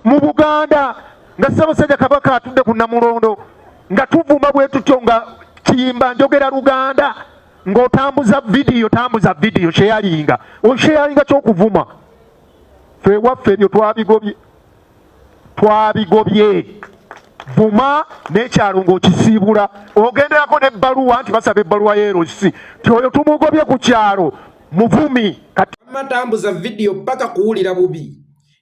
mu Buganda nga Ssaabasajja Kabaka atudde ku Namulondo nga tuvuma bwe tutyo nga kiyimba njogera Luganda ng'otambuza vidiyo sheyalinga osheyalinga ky'okuvuma ffe waffe ebyo twabigobye vuma n'ekyalo ng'okisiibula ogenderako n'ebbaluwa nti basaba ebbaluwa y'erosi ti oyo tumugobye ku kyalo muvumi matambuza vidiyo paka kuwulira bubi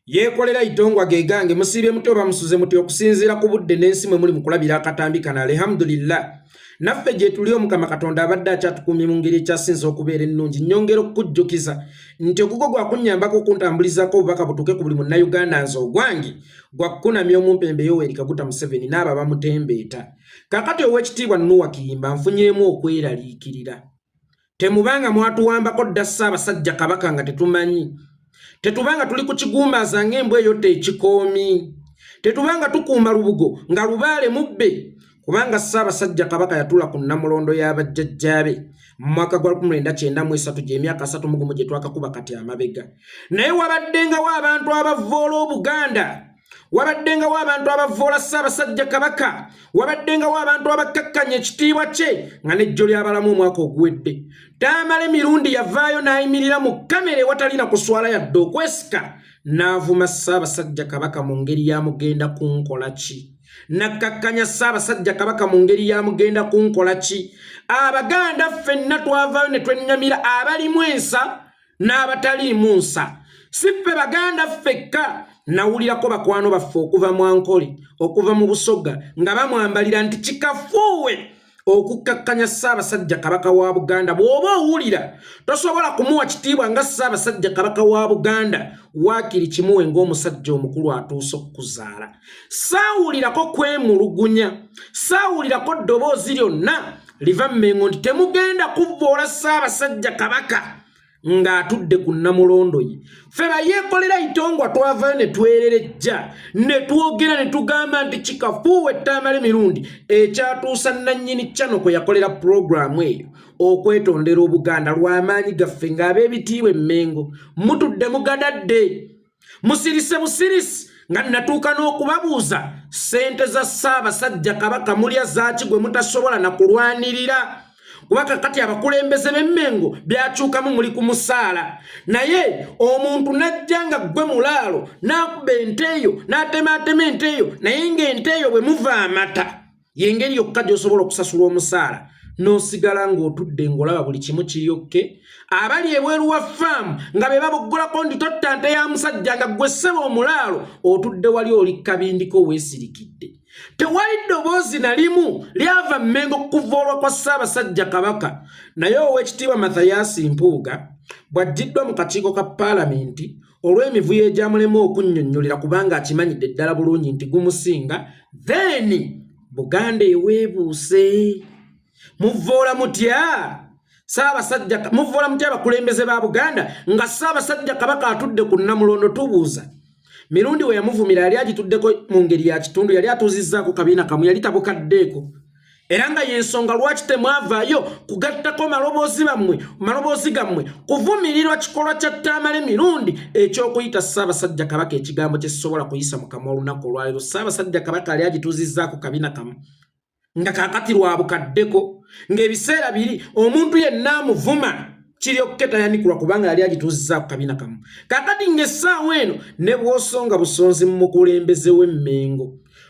Yekolera Itongwa gegange musibe muti oba musuze muti okusinziira ku budde n'ensi mwe muli mu kulabira akatambi kana alhamdulillah naffe gye tuli Omukama Katonda abadde akyatukumye mu ngeri ekyasinza okubeera ennungi nnyongera okukujjukiza nti okugo gwakunnyambako okuntambulizako obubaka butuuke ku buli munnayuganda nze ogwange gwakukunamya omumpembe Yoweri Kaguta Museveni n'abo abamutembeeta kakati ow'ekitiibwa Nuuwa Kiyimba nfunyeemu okweraliikirira temubanga mwatuwambako dda Ssaabasajja Kabaka nga tetumanyi tetubanga tuli ku kigumbaza ng'embwa eyo tekikoomi tetubanga tukuuma lubugo nga lubaale mubbe kubanga Ssaabasajja Kabaka yatula ku Namulondo y'abajjajjaabe mu mwaka gwa 1993 gy'emyaka 31 gye twakakuba kati amabega naye wabaddengawo abantu abavvoola Obuganda wabaddengawo abantu abavvoola Ssaabasajja Kabaka wabaddengawo abantu abakkakkanya ekitiibwa kye nga n'ejjo ly'abalamu omwaka oguwedde taamale mirundi yavaayo n'ayimirira mu kamera ewatalina kuswala yadde okwesika n'avuma Ssaabasajja Kabaka mu ngeri yamugenda kunkola ki nakkakkanya Ssaabasajja Kabaka mu ngeri yamugenda kunkola ki Abaganda ffenna twavaayo ne twennyamira abalimu ensa n'abataliimu nsa si ffe Baganda ffekka nawulirako bakwano baffe okuva mu Ankole okuva mu Busoga nga bamwambalira nti kikafuuwe okukkakkanya Ssaabasajja Kabaka wa Buganda bw'oba owulira tosobola kumuwa kitiibwa nga Ssaabasajja Kabaka wa Buganda waakiri kimuwe ng'omusajja omukulu atuuse okukuzaala saawulirako kwemulugunya saawulirako ddoboozi lyonna liva mmengo nti temugenda kuvvoola Ssaabasajja Kabaka ng'atudde ku Namulondo ye ffe Yekolera Itongwa twavaayo ne twererejja ne twogera ne tugamba nti kikafuuwe taamale mirundi ekyatuusa nannyini ccano kwe yakolera pulogulaamu eyo okwetondera Obuganda lw'amaanyi gaffe ng'ab'ebitiibwa emmengo mutudde mugadadde musirise busirisi nga natuuka n'okubabuuza ssente za Ssaabasajja Kabaka mulya zaaki gwe mutasobola na kulwanirira kubaka kati abakulembeze b'emmengo byakyukamu muli ku musaala naye omuntu najjanga gwe mulaalo n'akuba ente eyo n'atemaatema ente eyo naye ng'ente eyo bwe muva amata yengeri yokka gy'osobola okusasula omusaala n'osigala ng'otudde ng'olaba buli kimu kiyokke abali ebweru wa faamu nga be baboggolako ndi totta nte ya musajja nga gwe ssebo omulaalo otudde wali oli kabindiko weesirikidde tewali ddoboozi na limu lyava mmengo kuvvoolwa kwa Ssaabasajja Kabaka naye ow'ekitiibwa Mathias Mpuuga bw'aggiddwa mu kakiiko ka Paalamenti olw'emivuyo egyamulema okunnyonnyolera kubanga akimanyidde ddala bulungi nti gumusinga then Buganda eweebuuse muvvoola mutya muvvoola mutya abakulembeze ba Buganda nga Ssaabasajja Kabaka atudde ku Namulondo tubuuza mirundi we yamuvumira yali agituddeko mu ngeri ya kitundu yali atuuzizzaako kabiina kamu yali tabukaddeeko era nga yensonga lwaki temwavaayo kugattako maloboozi gammwe kuvumirirwa kikolwa kya taamale mirundi eky'okuyita Ssaabasajja Kabaka ekigambo kye sisobola kuyisa mu kamwa olunaku olwaleero Ssaabasajja Kabaka yali agituuzizzaako kabiina kamu nga kaakati lwabukaddeko ng'ebiseera biri omuntu yenna amuvuma kiryokke tayanikulwa kubanga yali agituuzizzaako kabiina kamu kaakati ng'essaawa eno ne bw'osonga busonzi mu mukulembeze w'emmengo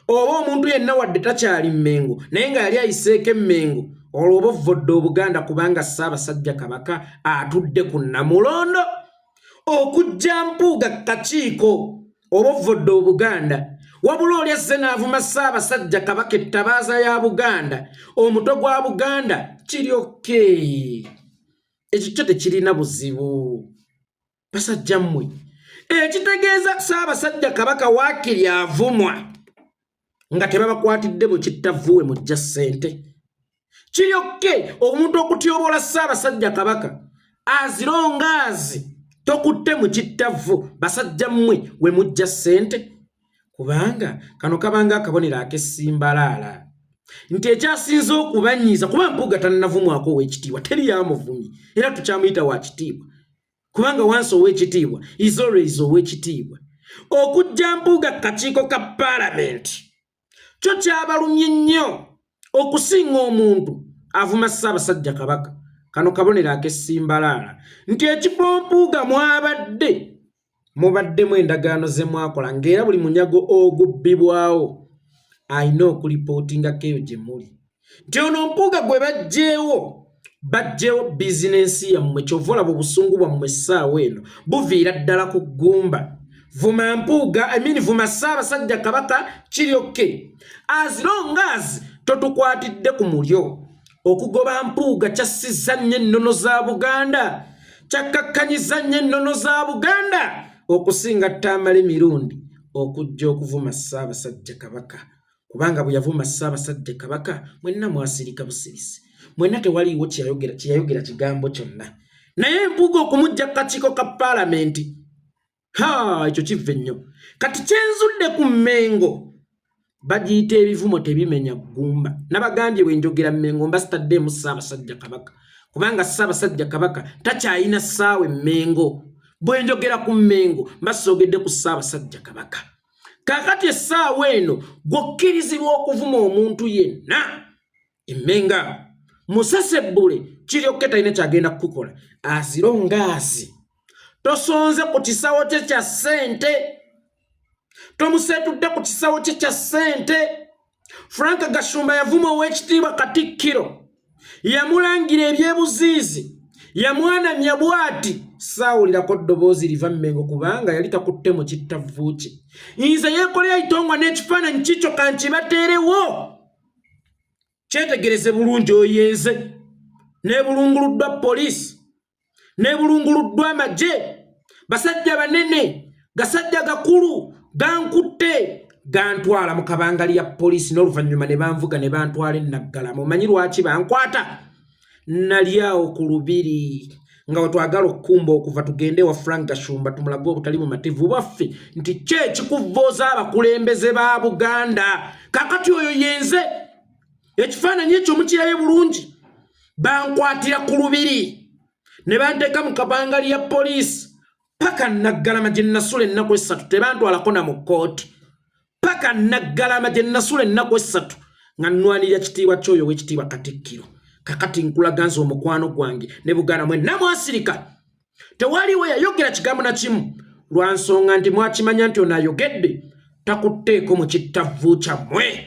oba omuntu yenna wadde takyali mmengo naye nga yali ayiseeko emmengo olwo oba ovvodde Obuganda kubanga Ssaabasajja Kabaka atudde ku Namulondo okujja Mpuuga kakiiko oba ovvodde Obuganda wabula oli azze n'avuma Ssaabasajja Kabaka ettabaaza ya Buganda omuto gwa Buganda kiryokke ekyo kyo tekirina buzibu basajja mmwe ekitegeeza Ssaabasajja Kabaka waakiri avumwa nga tebabakwatidde mu kittavuwe mujja ssente kiryokke omuntu okutyoboola Ssaabasajja Kabaka azirongaazi tokutte mu kittavu basajja mmwe we mujja ssente kubanga kano kabanga akabonero ak'essimbalaala nti ekyasinza okubanyiiza kuba Mpuuga tannavumwako ow'ekitiibwa teri yamuvumyi era tukyamuyita wa kitiibwa kubanga wansi ow'ekitiibwa is always ow'ekitiibwa okujja Mpuuga kakiiko ka Parliament kyo kyabalumye nnyo okusinga omuntu avuma Ssaabasajja Kabaka. Kano kabonero ak'essimbalaala nti ekifo Mpuuga mubaddemu endagaano ze mwakola ng'era buli munyago ogubbibwawo alina okulipootingako eyo gye muli nti ono Mpuuga gwe bajjeewo bizinensi yammwe kyova olaba obusungu bwammwe essaawa eno buviira ddala ku ggumba. Vuma Mpuuga vuma Ssaabasajja Kabaka kiri okke as long as totukwatidde ku mulyo. Okugoba Mpuuga kyassizza nnyo ennono za Buganda, kyakkakkanyiza nnyo ennono za Buganda okusinga Tamale mirundi okujja okuvuma Ssaabasajja Kabaka. Kubanga bwe yavuma Ssaabasajja Kabaka mwenna mwasirika busirisi, mwenna tewaliiwo kyeyayogera kigambo kyonna. Naye Mpuuga okumujja kakiiko ka Paalamenti, ekyo kive nnyo. Kati kyenzudde ku Mmengo bagiyita ebivumo tebimenya ggumba. Nabagambye bwe njogera Mmengo mbasitaddemu Ssaabasajja Kabaka, kubanga Ssaabasajja Kabaka takyayina ssaawa e Mmengo. Bwe njogera ku Mmengo mbasoogedde ku Ssaabasajja Kabaka. Kaakati essaawa eno gw'okkirizibwa okuvuma omuntu yenna emmenga musesebbule kiri okke talina kyagenda kukukola azirongaazi. Tosonze ku kisawo kye kya ssente, tomuseetudde ku kisawo kye kya ssente. Frank Gashumba yavuma Oweekitiibwa Katikkiro, yamulangira ebyebuziizi, yamwanamya bw'ati saawulirako ddoboozi liva Mmengo kubanga yali takutte mu kittavvu kye. Nze Yekolera Itongwa n'ekifaananyi kikyo kankibateerewo kyetegereze bulungi oyenze, n'ebulunguluddwa poliisi, n'ebulunguluddwa amagye, basajja banene, gasajja gakulu, gankutte gantwala mu kabangali ya poliisi n'oluvannyuma ne banvuga ne bantwala e Naggala. Mumanyi lwaki bankwata? Nali awo ku lubiri nga wetwagala okkumba okuva tugende wa Frank Gashumba tumulage obutali mumativu bwaffe nti kikuvvooza abakulembeze ba Buganda. Kakati oyo yenze ekifaananyi ekyo mukirabe bulungi. Bankwatira ku lubiri ne banteeka mu kabangali ya poliisi paka Naggalama gye nasula ennaku 3 tebantwalako na mu kkooti. Paka Naggalama gye nasula ennaku 3 nga nnwanirira kitiibwa ky'oyo Oweekitiibwa Katikkiro. Kakati nkulaganza omukwano gwange ne Buganda mwenna mwasirika. Tewaliwo yayogera kigambo na kimu lwa nsonga nti mwakimanya nti ono ayogedde takutteeko mu kittavvu kyammwe.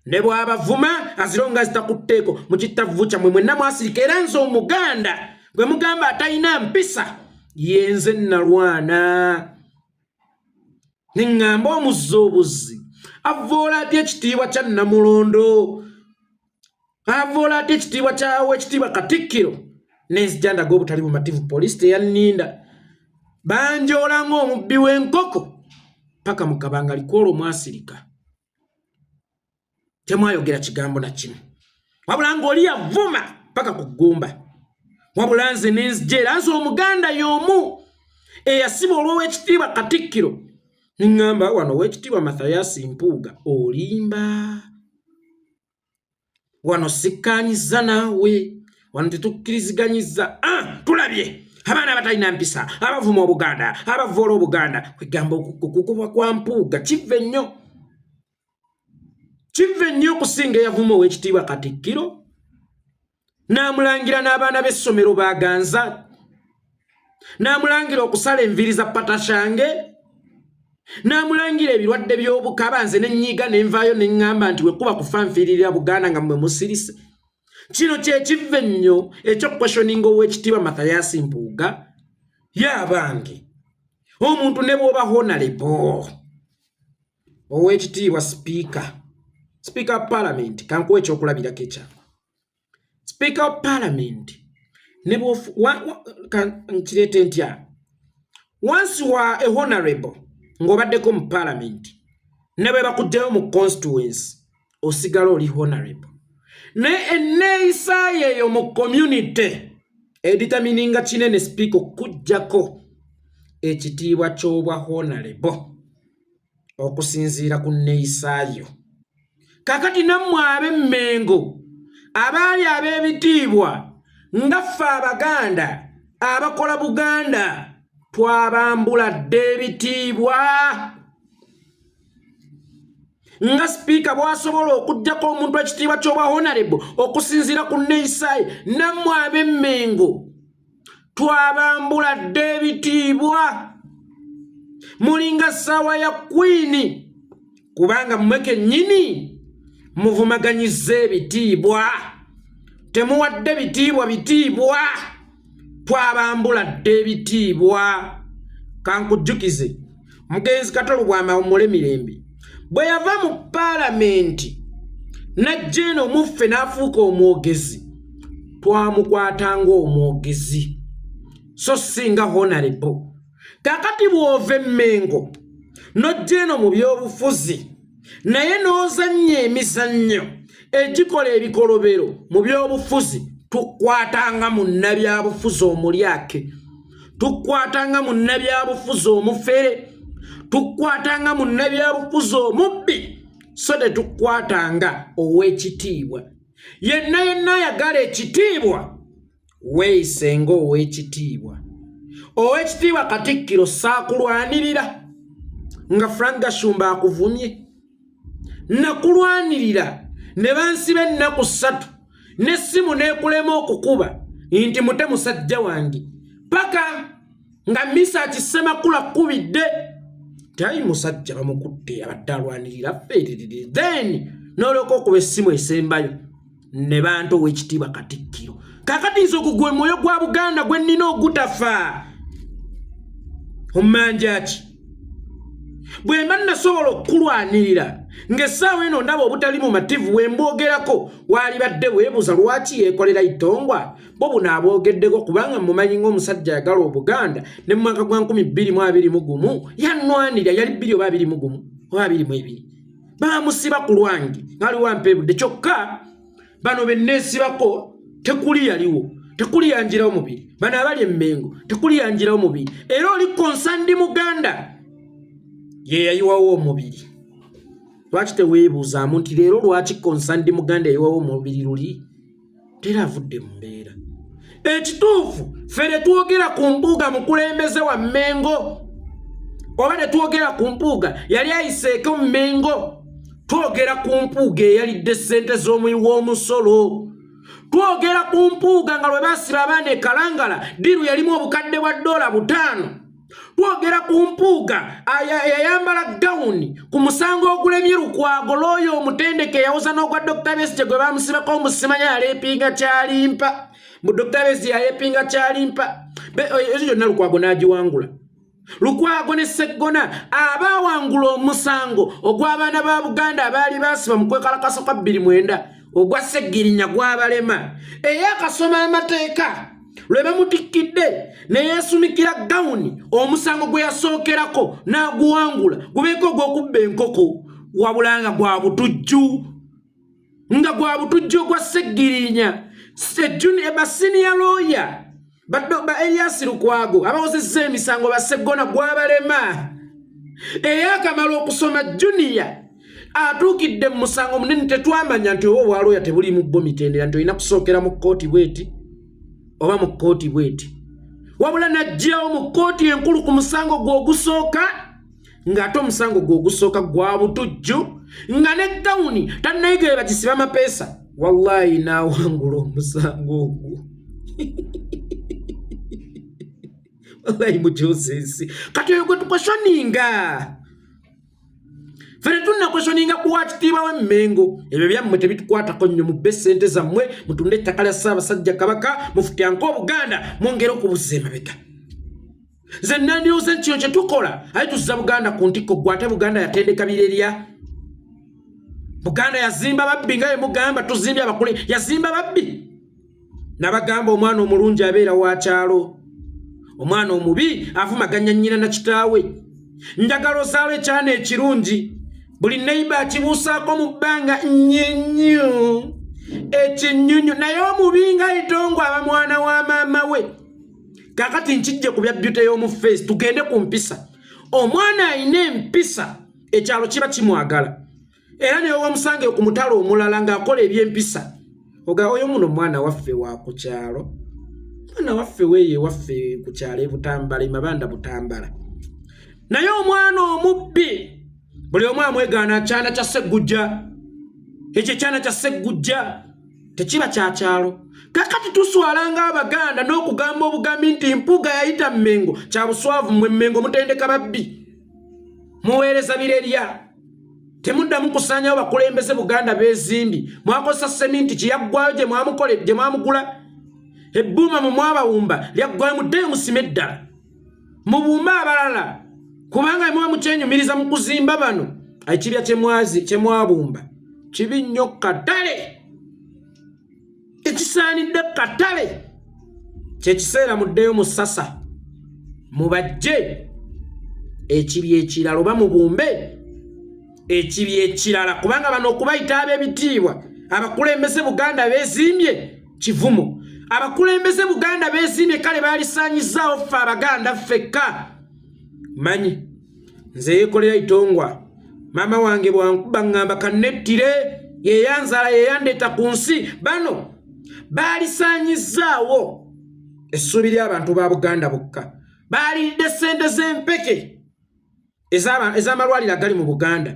Ne bw'abavuma azironga zitakutteeko mu kittavvu kyammwe mwenna mwasirika. Era nze Omuganda gwe mugamba atalina mpisa yenze nalwana ne ŋŋamba omuzza obuzzi avvoola atya ekitiibwa kya Namulondo, avvoola atya ekitiibwa kya Oweekitiibwa Katikkiro n'enzija ndaga obutali bumativu. Poliisi teyanninda, banjoola ng'omubbi w'enkoko paka mu kabangali kwolwo mwasirika. Temwayogera kigambo na kimu wabula ng'oli yavuma paka ku ggumba. Wabula nze n'enzija era nze Omuganda y'omu eyasiba olw'Oweekitiibwa Katikkiro niŋŋamba wano Oweekitiibwa Mathayasi Mpuuga olimba, wano sikkaanyiza naawe, wano tetukkiriziganyiza. Tulabye abaana abatalina mpisa abavuma Obuganda, abavoola Obuganda. Kwegamba okukuba kwa Mpuuga kive nnyo okusinga eyavuma Oweekitiibwa Katikkiro n'amulangira n'abaana b'essomero baganza, n'amulangira okusala enviiri za patashange, n'amulangira ebirwadde by'obukaba. Nze n'ennyiga n'envaayo n'eŋŋamba nti wekuba kufa nfiiririra Buganda nga mmwe musirise. Kino kye kive nnyo ekyokukweshoninga Oweekitiibwa Mathayasi Mpuuga yabange omuntu ne bw'oba honorable Oweekitiibwa Speaker of Parliament. Kankuwa ekyokulabirako ekyangu. Speaker of Parliament ne nkirete ntya once wa a honorable ng'obaddeko mu Parliament ne bwe bakuddeyo mu constituency osigala oli honorable, ne enneeyisa yeeyo mu community editamininga kinene speaker okujjako ekitiibwa ky'obwa honorable okusinziira ku nneeyisa yo. Kakati nammwe ab'Emmengo abaali ab'ebitiibwa nga ffe Abaganda abakola Buganda twabambuladde ebitiibwa. Nga speaker bwasobola okujjako omuntu ekitiibwa ky'obwa honorable okusinziira ku nneeyisaye nammwe ab'Emmengo twabambuladde ebitiibwa. Mulinga ssaawa ya Queen kubanga mmwe kennyini muvumaganyizza ebitiibwa. Temuwadde bitiibwa. Twabambuladde ebitiibwa. Kankujjukize mugenzi Katolo bw'amawummula emirembe bwe yava mu paalamenti najja eno muffe n'afuuka omwogezi, twamukwatanga omwogezi so singa honorable. Kakati bw'ova Emmengo n'ojja eno mu by'obufuzi naye n'ozannya emizannyo egikola ebikolobero mu by'obufuzi, tukwatanga munnabyabufuzi omulyake, tukwatanga munnabyabufuzi omufere, tukwatanga munnabyabufuzi omubbi, so tetukwatanga ow'ekitiibwa. Yenna ayagala ekitiibwa weeyisenga ow'ekitiibwa. Ow'ekitiibwa Katikkiro saakulwanirira nga Frank Gashumba akuvumye, nakulwanirira ne bansiba ennaku 3 n'essimu n'ekulema okukuba nti mute musajja wange paka nga Misaki Ssemakula akkubidde tayi musajja bamukutte abadde alwanirira ffe. Then n'olyoka okuba essimu esembayo ne bantu ow'ekitiibwa Katikkiro. Kakati nze ogwo gwe mwoyo gwa Buganda gwe nnina ogutafa ommanja ki? Bwe mba nasobola okukulwanirira ng'essaawa eno ndaba obutali mumativu we mboogerako waalibadde weebuuza lwaki Yekolera Itongwa bo buno aboogeddeko kubanga mumanyi ng'omusajja ayagala Obuganda ne mu mwaka gwa 2021 yannwanirira yali 2 oba 21 oba 22 baamusiba ku lwange ng'aliwo ampeebudde kyokka bano be nneesibako tekuli yaliwo, tekuli yanjirawo mubiri. Bano abali Emmengo tekuli yanjirawo mubiri. Era oli konsandi Muganda ye yayiwawo omubiri. Lwaki teweebuuzaamu nti leero lwaki konsandi Muganda yayiwawo omubiri luli? Teravudde mu mbeera. Ekituufu ffe ne twogera ku mbuga mukulembeze wa Mmengo oba ne twogera ku mpuuga yali ayiseeko mu Mmengo, twogera ku mpuuga eyalidde ssente z'omuyi w'omusolo, twogera ku mpuuga nga lwe basiba abaana e Kalangala diru yalimu obukadde bwa $5, twogera ku mpuuga yayambala gawuni ku musango ogulemye Lukwago looyo omutendeke yawoza n'ogwa Dr. Besigye gwe baamusibako omusimanya yaleepinga kyalimpa mu Dr. Besigye yaleepinga kyalimpa ekyo kyonna Lukwago n'agiwangula. Lukwago ne Sseggona abaawangula omusango ogw'abaana ba Buganda abaali baasiba mu kwekalakaso kwa 29 ogwa Sseggirinya gwabalema eyakasoma amateeka lwe bamutikkidde ne yeesumikira gawuni omusango gwe yasookerako n'aguwangula gubeeko ogw'okubba enkoko wabulanga gwa butujju nga gwa butujju ogwa Sseggirinya Sejjuni ebasiniya looya ba Elias Lukwago abawozezza emisango ba Sseggona gwabalema eyakamala okusoma junior atuukidde mu musango munene tetwamanya nti owo bwalooya tebuli mu bo mitendera nti olina kusookera mu kkooti bweti oba mu kkooti bweti, wabula najjawo mu kkooti enkulu ku musango gw'ogusooka ng'ate omusango gw'ogusooka gwa butujju nga ne gawuni tannayiga bagisiba mapeesa. Wallahi naawangula omusango ogwo. Wallahi mujosensi kati oyo gwe tukweshoninga fere tunna kweshoninga kuwa kitiibwa w'Emmengo ebyo byammwe tebitukwatako nnyo mubbe ssente zammwe mutunde ettaka lya Ssaabasajja Kabaka mufutyanke Obuganda mwongere okubuza emabega. Nze nandowooza nti kino kye tukola aye tuzza Buganda ku ntikko gwe ate Buganda yatendeka birerya. Buganda yazimba babbi nga yemugamba tuzimbye abakule yazimba babbi nabagamba omwana omulungi abeera wa kyalo, omwana omubi avumaganya nnyina na kitaawe. Njagala osaala ekyana ekirungi buli neiba akibuusaako mu bbanga nnyo ekinyunyu naye omubi nga Itongwa aba mwana wa maama we. Kakati nkijje ku bya beauty y'omu face tugende ku mpisa. Omwana ayina empisa ekyalo kiba kimwagala era ne omusange ku mutalo omulala ng'akola eby'empisa oga oyo muno mwana waffe wa ku kyalo mwana waffe weye waffe ku kyalo Butambala Mabanda Butambala naye omwana omubbi buli omu amwegaana kyana kya Sseggujja ekyo kyana kya Sseggujja tekiba kya kyalo kakati tuswalanga Abaganda n'okugamba obugambi nti mpuga yayita Mmengo kya buswavu mmwe Mmengo mutendeka babbi muweereza birerya temuddamu kusaanyawo bakulembeze Buganda beezimbi mwakozesa seminti kiyaggwayo gye mwamugula ebbuuma mu mwabawumba lyaggwayo muddeyo musime eddala mubumba abalala kubanga mwamucenyumiriza mu kuzimba bano ekibya kye mwabumba kibi nnyo katale ekisaanidde katale kyekiseera muddeyo mu Ssasa mubajje ekibya ekirala oba mubumbe ekibya ekirala kubanga bano okubayita ab'ebitiibwa abakulembeze Buganda beezimbye kivumo abakulembeze Buganda beezimbye kale baalisaanyizaawo ffe Abaganda ffekka manyi nze Yekolera Itongwa mama wange bwankuba ngamba kanettire yeyanzala yeyandeeta ku nsi bano baalisaanyizaawo essuubi ly'abantu ba Buganda bokka baalidde ssente z'empeke ez'amalwaliro agali mu Buganda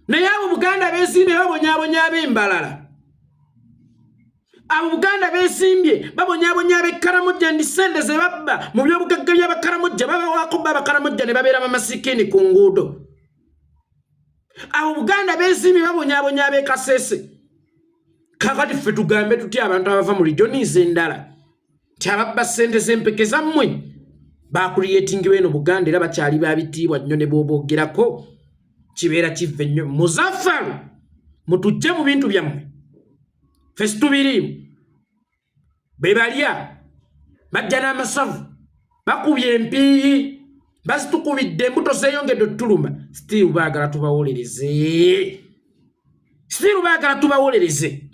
naye abo Buganda beesimbye babonyaabonya ab'embalala abo Buganda beesimbye babonyaabonya ab'ekkaramojja ndi ssente ze babba mu byobugagga by'abakaramojja babawaako abakaramojja ne babeera bamasikini ku nguudo abo Buganda beesimbye babonyaabonya ab'ekasese kakati ffe tugambe tutya abantu abava mu regionize endala ti ababba ssente z'empeke zammwe bakuliyetingiwe eno Buganda era bakyali babitiibwa nnyo ne bw'oboogerako kibeera kive nnyo Muzaffalu mutujje mu bintu byammwe ffe situbiriimu be balya bajja n'amasavu bakubye empiiyi bazitukubidde embuto zeeyongedde otuluma still baagala tubawolereze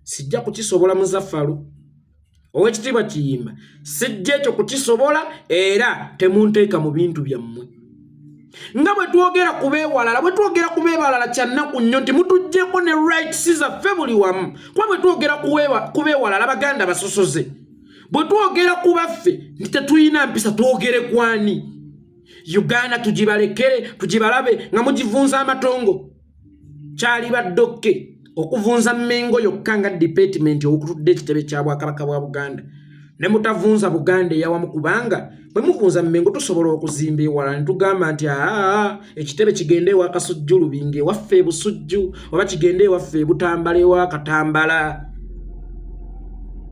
sijja kukisobola Muzaffalu ow'ekitiibwa Kiyimba sijja ekyo kukisobola era temunteeka mu bintu byammwe nga bwe twogera ku beewalala kyannaku nnyo nti mutuggyeko ne rights zaffe buli wamu kuba bwe twogera ku beewalala Baganda basosoze bwe twogera ku baffe nti tetuyina mpisa twogere kwani Uganda tugibalabe nga mugivunza amatongo kyali baddokke okuvunza Mmengo yokka nga department okutudde ekitebe kya Bwakabaka bwa Buganda ne mutavunza Buganda eyawamu kubanga bwe muvunza Mmengo tusobola okuzimba ewala ne tugamba nti ekitebe kigende ewa Kasujju Lubinga ewaffe e Busujju oba kigende ewaffe e Butambala ewa Katambala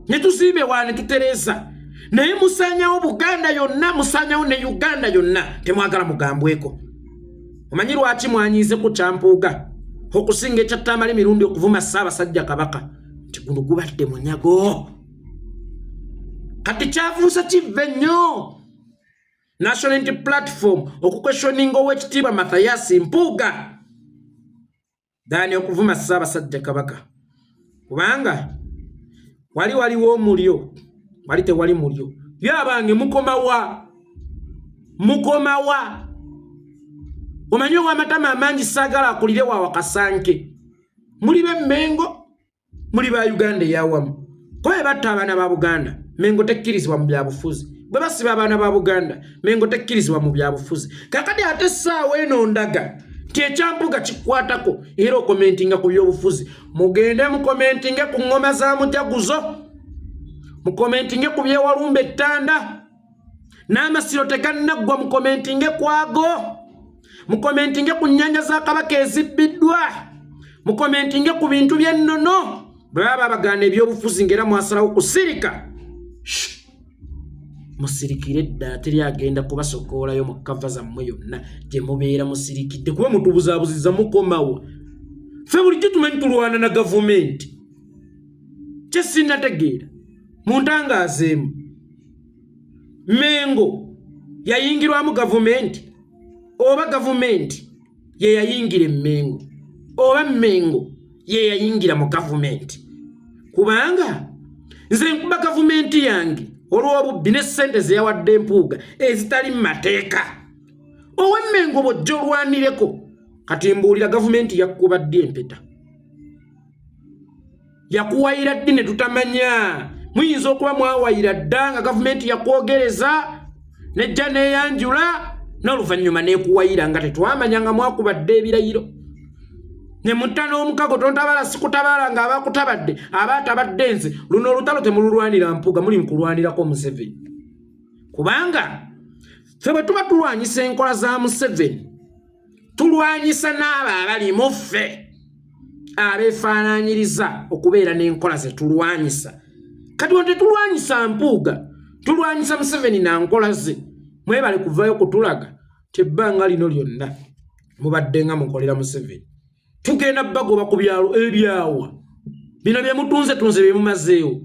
ne tuzimbe wala ne tutereeza naye musanyawo Buganda yonna musanyawo ne Uganda yonna temwagala mugambweko omanyi lwaki mwanyize ku kyampuuga okusinga ekyattambala emirundi okuvuma Ssaabasajja Kabaka nti guno gubadde munyago kati kyafuusa kive nnyo National Unity Platform okukweshoninga ow'ekitiibwa Mathias Mpuuga dani okuvuma Ssaabasajja Kabaka kubanga waliwo omulyo wali tewali mulyo byabange mukomawa omanyi ow'amatama amangi saagala akulire wa Wakasanke muli be Mmengo muli ba Uganda eyawamu kobe batta abaana ba Buganda Mmengo tekkirizibwa mu byabufuzi bwe basiba abaana ba Buganda Mmengo tekkirizibwa mu byabufuzi kakati ate essaawa eno ndaga ti ekyampuuga kikwatako era okomentinga ku byobufuzi mugende mukomentinge ku ngoma za Mujaguzo mukomentinge ku byewalumba ettanda n'amasiro tegannaggwa mukomentinge kwago mukomentinge ku nnyanja za Kabaka ezibbiddwa mukomentinge ku bintu by'ennono bwe baba Abaganda ebyobufuzi ng'era mwasalawo kusirika musirikire ddala teri agenda kubasokoolayo mu kava zammwe yonna gye mubeera musirikidde kuba mutubuzaabuziza mukomawo ffe bulijjo tumanyi tulwana na gavumenti kye sinnategeera muntangaazeemu Mmengo yayingirwamu gavumenti oba gavumenti ye yayingira Mmengo oba Mmengo ye yayingira mu gavumenti kubanga nze nkuba gavumenti yange olw'obubbi ne ssente ze yawadde Mpuuga ezitali mu mateeka ow'Emmengo bw'ojja olwanireko kati mbuulira gavumenti yakubadde empeta yakuwayira ddi ne tutamanya muyinza okuba mwawayira ddanga gavumenti yakwogereza nejja neyanjula n'oluvannyuma neekuwayira nga tetwamanya nga mwakubadde ebirayiro ne mutta n'omukago tontabala sikutabala nga abakutabadde abaatabadde nze luno olutalo temululwanira mpuga muli mukulwanirako Museveni kubanga ffe bwe tuba tulwanyisa enkola za Museveni tulwanyisa n'abo abali mu ffe abeefaanaanyiriza okubeera n'enkola ze tulwanyisa kati wonte tulwanyisa mpuuga tulwanyisa Museveni na nkola ze mwebale kuvayo kutulaga tebbanga lino lyonna mubadde nga mukolera Museveni tugenda bagoba ku byalo ebyawa bino bye mutunze tunze bye mumazeewo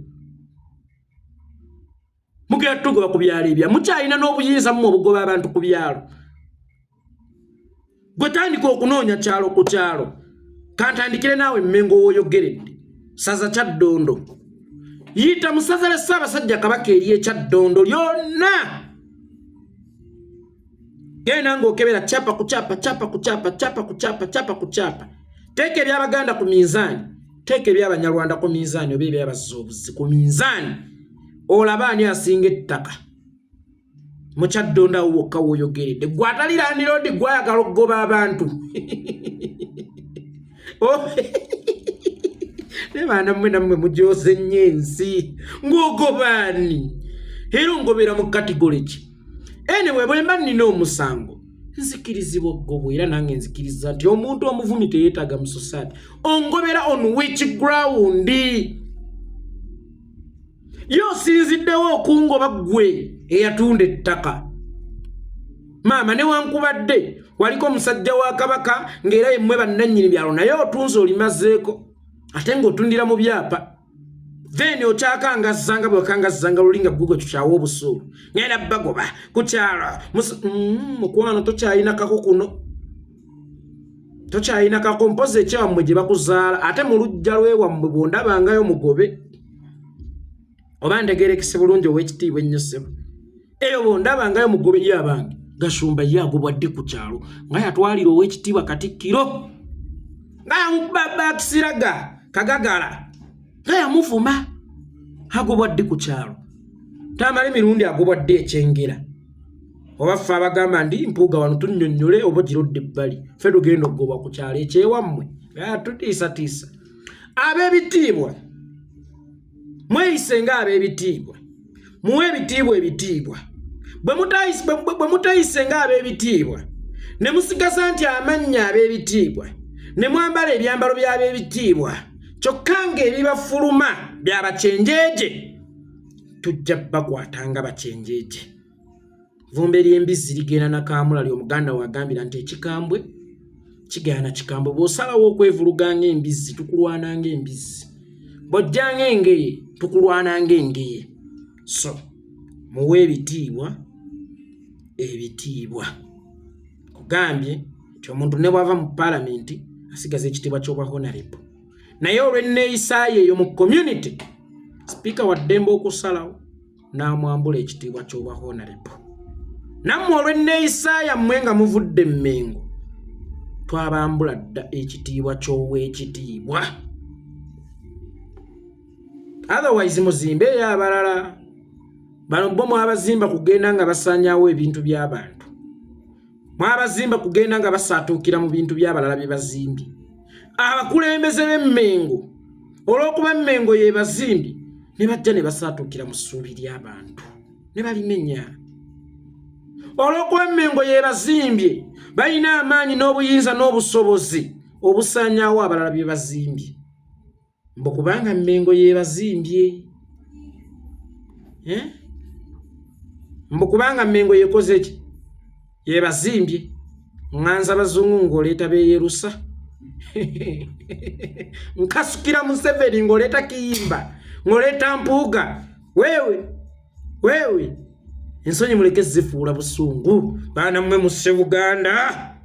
mugenda tugoba ku byalo ebya mukyalina n'obuyinza mu obugoba abantu ku byalo gwe tandika okunoonya kyalo ku kyalo kantandikire naawe Mmengo w'oyogeredde saza Kyaddondo yita musazale Ssaabasajja Kabaka eri eKyaddondo lyonna genda ng'okebera chapa ku chapa teeka eby'Abaganda ku minzaani teeka eby'Abanyarwanda ku minzaani oba eby'Abazoobuzi ku minzaani olaba ani asinga ettaka mu Kyaddondo awo wokka w'oyogeredde gwe ataliraanira odi gwayagala okugoba abantu nebaana mmwe nammwe mujooze nnyo ensi ng'ogobaani era ongobera mu kategole ki anyway bwe mba nnina omusango nzikirizibwa okugobwa era nange nzikiriza nti omuntu omuvumi teyeetaaga mu society ongobera on which ground y'osinziddewo okungoba ggwe eyatunda ettaka maama newankubadde waliko omusajja wa Kabaka ng'era yemmwe bannannyini byalo naye otunze olimazeeko ate ng'otundira mu byapa then okyakangazanga bwekangazanga lulinga Google tukyawa obusuulu ngenda bagoba ku kyalo mukwano tokyalina kako kuno tokyalina kako mpozi ekyawammwe gye bakuzaala ate mu lujja lwewammwe bwondabangayo mugobe oba ndegerekese bulungi ow'ekitiibwa ennyo ssebo eyo bwondabangayo mugobe ye abange Gashumba ye agobwa ddi ku kyalo nga yatwalira ow'ekitiibwa Katikkiro nga yamukuba bakisiraga Kagagala nga yamuvuma agobwa ddi ku kyalo tamala emirundi agobwa ddi ekyengera oba ffe abagamba ndi mpuuga wano tunnyonnyole oba girodde ebbali ffe tugenda okugobwa ku kyalo ekyewammwe tutiisatiisa ab'ebitiibwa mweyise nga ab'ebitiibwa muwe ebitiibwa ebitiibwa bwe mutayise nga ab'ebitiibwa ne musigaza nti amannya ab'ebitiibwa ne mwambala ebyambalo by'ab'ebitiibwa kyokka ng'ebibafuluma by'abakyenjeeje tujja bakwatanga bakyenjeeje vumbe ly'embizzi ligenda nakaamulali omuganda wagambira nti ekikambwe kigaana kikambwe bw'osalawo okwevuluga ng'embizzi tukulwana ng'embizzi bw'ojja ng'engeye tukulwana ng'engeye so muwe ebitiibwa ebitiibwa kugambye nti omuntu ne bw'ava mu paalamenti asigaza ekitiibwa ky'obwa honorable naye olw'enneeyisaayo eyo mu community sipiika wa ddembe okusalawo n'amwambula ekitiibwa ky'obwa honorable nammwe olw'enneeyisaayo mmwe nga muvudde Mmengo twabambula dda ekitiibwa ky'ow'ekitiibwa otherwise muzimbe eyo abalala bano bo mwabazimba kugenda nga basaanyaawo ebintu by'abantu mwabazimba kugenda nga basaatuukira mu bintu by'abalala bye bazimbye abakulembeze b'Emmengo olw'okuba Emmengo ye bazimbye ne bajja ne basaatuukira mu ssuubi ly'abantu ne balimenya olw'okuba Emmengo ye bazimbye balina amaanyi n'obuyinza n'obusobozi obusaanyaawo abalala bye bazimbye mbu kubanga Emmengo ye bazimbye mbu kubanga Emmengo yekoze ki ye bazimbye nganza bazungu ng'oleeta beeyerusa nkasukira Museveni ng'oleeta Kiyimba ng'oleeta Mpuuga wewe ensonyi muleke zifuula busungu baana mmwe musse Buganda